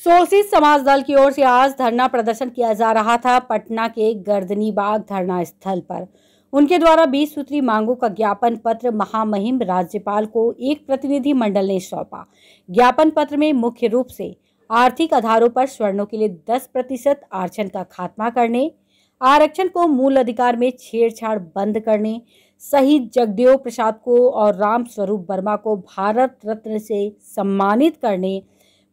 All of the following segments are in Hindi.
शोषित समाज दल की ओर से आज धरना प्रदर्शन किया जा रहा था। पटना के गर्दनी बाग धरना स्थल पर उनके द्वारा 20 सूत्री मांगों का ज्ञापन पत्र महामहिम राज्यपाल को एक प्रतिनिधि मंडल ने सौंपा। ज्ञापन पत्र में मुख्य रूप से आर्थिक आधारों पर सवर्णों के लिए 10% आरक्षण का खात्मा करने, आरक्षण को मूल अधिकार में छेड़छाड़ बंद करने, शहीद जगदेव प्रसाद को और राम स्वरूप वर्मा को भारत रत्न से सम्मानित करने,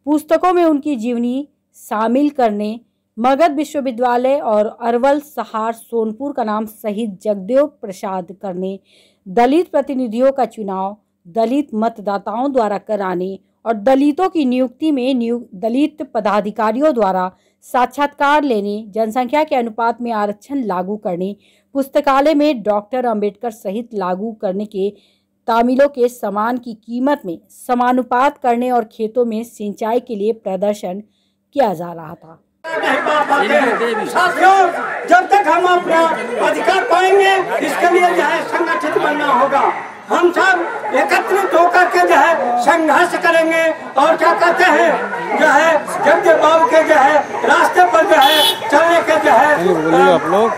पुस्तकों में उनकी जीवनी शामिल करने, मगध विश्वविद्यालय और अरवल सहार सोनपुर का नाम शहीद जगदेव प्रसाद करने, दलित प्रतिनिधियों का चुनाव दलित मतदाताओं द्वारा कराने और दलितों की नियुक्ति में दलित पदाधिकारियों द्वारा साक्षात्कार लेने, जनसंख्या के अनुपात में आरक्षण लागू करने, पुस्तकालय में डॉक्टर अंबेडकर सहित लागू करने के तामिलों के सामान की कीमत में समानुपात करने और खेतों में सिंचाई के लिए प्रदर्शन किया जा रहा था। साथियों, जब तक हम अपना अधिकार पाएंगे इसके लिए जो है संगठित बनना होगा। हम सब एकत्रित होकर के जो है संघर्ष करेंगे और क्या कहते हैं जो है जगदेव बाबू के जो है रास्ते पर जो है चलने के जो है बोलिए आप लोग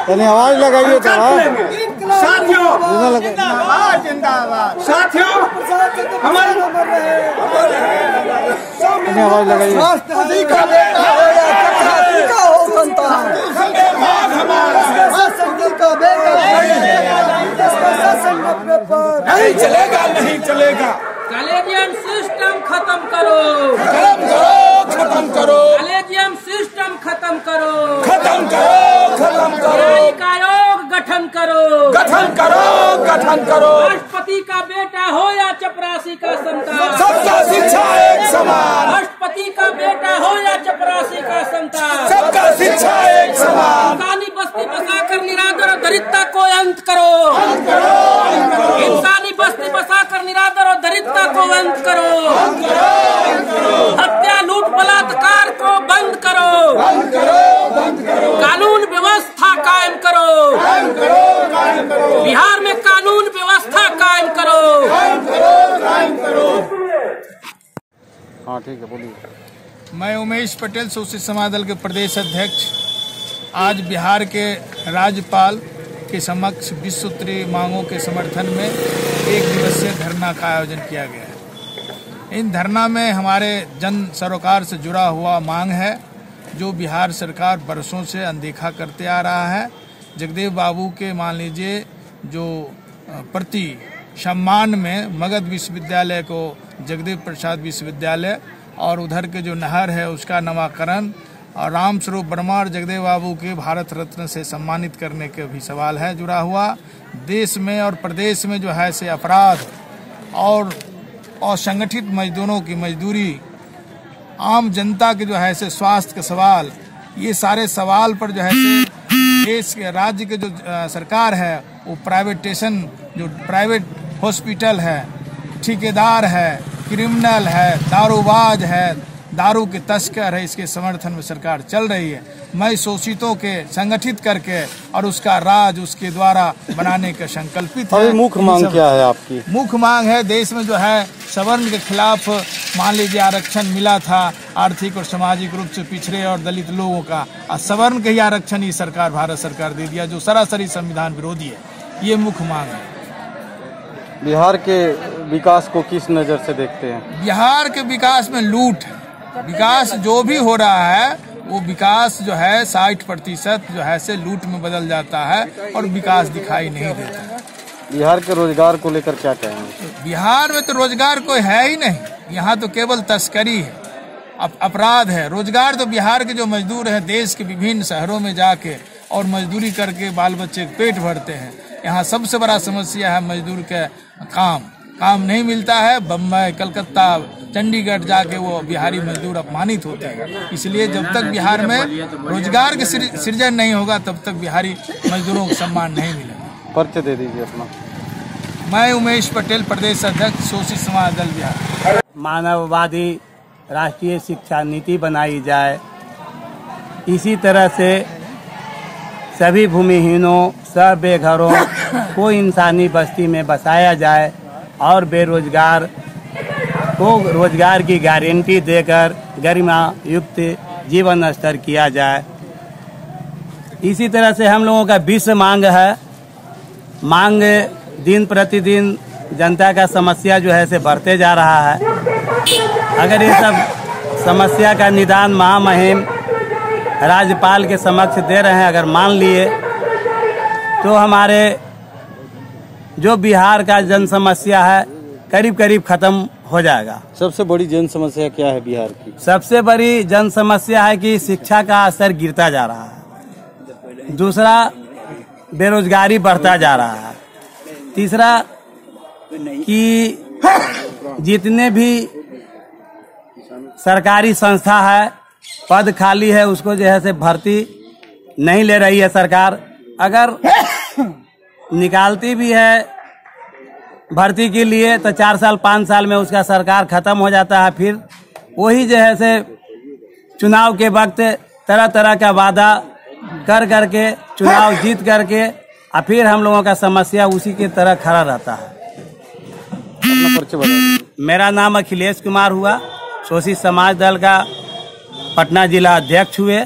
आवाज लगाइए तो साथियों साथियों हमारे आवाज लगाइए नहीं चलेगा, नहीं चलेगा। कॉलेजियम सिस्टम खत्म करो, खत्म करो, कॉलेजियम सिस्टम खत्म करो, खत्म करो, खत्म करो, न्यायिक आयोग गठन करो, गठन करो, गठन करो। राष्ट्रपति का बेटा हो या चपरासी का संतान, सबका शिक्षा एक समान। राष्ट्रपति का बेटा हो या चपरासी का संतान, सबका शिक्षा एक समान। इंसानी बस्ती बसाकर निरादर और दरिद्रता को अंत करो, इंसानी बस्ती बसाकर निरादर और दरिद्रता को अंत करो, हत्या लूट बलात्कार को बंद करो, कानून व्यवस्था कायम करो, बिहार में कानून व्यवस्था कायम करो। हाँ ठीक है, बोलिए। मैं उमेश पटेल शोषित समाज दल के प्रदेश अध्यक्ष आज बिहार के राज्यपाल के समक्ष 20 सूत्री मांगों के समर्थन में एक दिवसीय धरना का आयोजन किया गया है। इन धरना में हमारे जन सरोकार से जुड़ा हुआ मांग है जो बिहार सरकार बरसों से अनदेखा करते आ रहा है। जगदेव बाबू के मान लीजिए जो प्रति सम्मान में मगध विश्वविद्यालय को जगदेव प्रसाद विश्वविद्यालय और उधर के जो नहर है उसका नामकरण और राम स्वरूप वर्मा और जगदेव बाबू के भारत रत्न से सम्मानित करने के भी सवाल है जुड़ा हुआ। देश में और प्रदेश में जो है से अपराध और असंगठित मजदूरों की मजदूरी, आम जनता के जो है से स्वास्थ्य के सवाल, ये सारे सवाल पर जो है से देश के राज्य के जो सरकार है वो प्राइवेटेशन, जो प्राइवेट हॉस्पिटल है, ठेकेदार है, क्रिमिनल है, दारूबाज है, दारू के तस्कर है, इसके समर्थन में सरकार चल रही है। मैं शोषितों के संगठित करके और उसका राज उसके द्वारा बनाने का संकल्पित है। मुख्य मांग क्या है आपकी? मुख्य मांग है देश में जो है सवर्ण के खिलाफ मान लीजिए आरक्षण मिला था आर्थिक और सामाजिक रूप से पिछड़े और दलित लोगों का, और सवर्ण के ही आरक्षण ही सरकार भारत सरकार दे दिया जो सरासरी संविधान विरोधी है। ये मुख्य मांग है। बिहार के विकास को किस नजर से देखते हैं? बिहार के विकास में लूट है। विकास जो भी हो रहा है वो विकास जो है 60% जो है से लूट में बदल जाता है और विकास दिखाई नहीं देता। बिहार के रोजगार को लेकर क्या कहेंगे? बिहार में तो रोजगार कोई है ही नहीं, यहाँ तो केवल तस्करी है, अपराध है। रोजगार तो बिहार के जो मजदूर हैं देश के विभिन्न शहरों में जाके और मजदूरी करके बाल बच्चे पेट भरते हैं। यहाँ सबसे बड़ा समस्या है मजदूर के काम नहीं मिलता है। बम्बई, कलकत्ता, चंडीगढ़ जाके वो बिहारी मजदूर अपमानित होते हैं। इसलिए जब तक बिहार में रोजगार के सृजन नहीं होगा तब तक बिहारी मजदूरों को सम्मान नहीं मिलेगा। परिचय दे दीजिए अपना। मैं उमेश पटेल, प्रदेश अध्यक्ष शोषित समाज दल बिहार। मानववादी राष्ट्रीय शिक्षा नीति बनाई जाए, इसी तरह से सभी भूमिहीनों, सब बेघरों को इंसानी बस्ती में बसाया जाए और बेरोजगार को रोजगार की गारंटी देकर गरिमा युक्त जीवन स्तर किया जाए। इसी तरह से हम लोगों का विश्व मांग है। मांग दिन प्रतिदिन जनता का समस्या जो है से बढ़ते जा रहा है। अगर ये सब समस्या का निदान महामहिम राज्यपाल के समक्ष दे रहे हैं, अगर मान लिए तो हमारे जो बिहार का जन समस्या है करीब करीब खत्म हो जाएगा। सबसे बड़ी जन समस्या क्या है बिहार की? सबसे बड़ी जन समस्या है कि शिक्षा का स्तर गिरता जा रहा है। दूसरा, बेरोजगारी बढ़ता जा रहा है। तीसरा, कि जितने भी सरकारी संस्था है पद खाली है उसको जो है से भर्ती नहीं ले रही है सरकार। अगर निकालती भी है भर्ती के लिए तो 4 साल 5 साल में उसका सरकार खत्म हो जाता है। फिर वही जो है से चुनाव के वक्त तरह तरह का वादा कर करके चुनाव जीत करके और फिर हम लोगों का समस्या उसी की तरह खड़ा रहता है। अपना परिचय बताइए। मेरा नाम अखिलेश कुमार हुआ, शोषित समाज दल का पटना जिला अध्यक्ष हुए।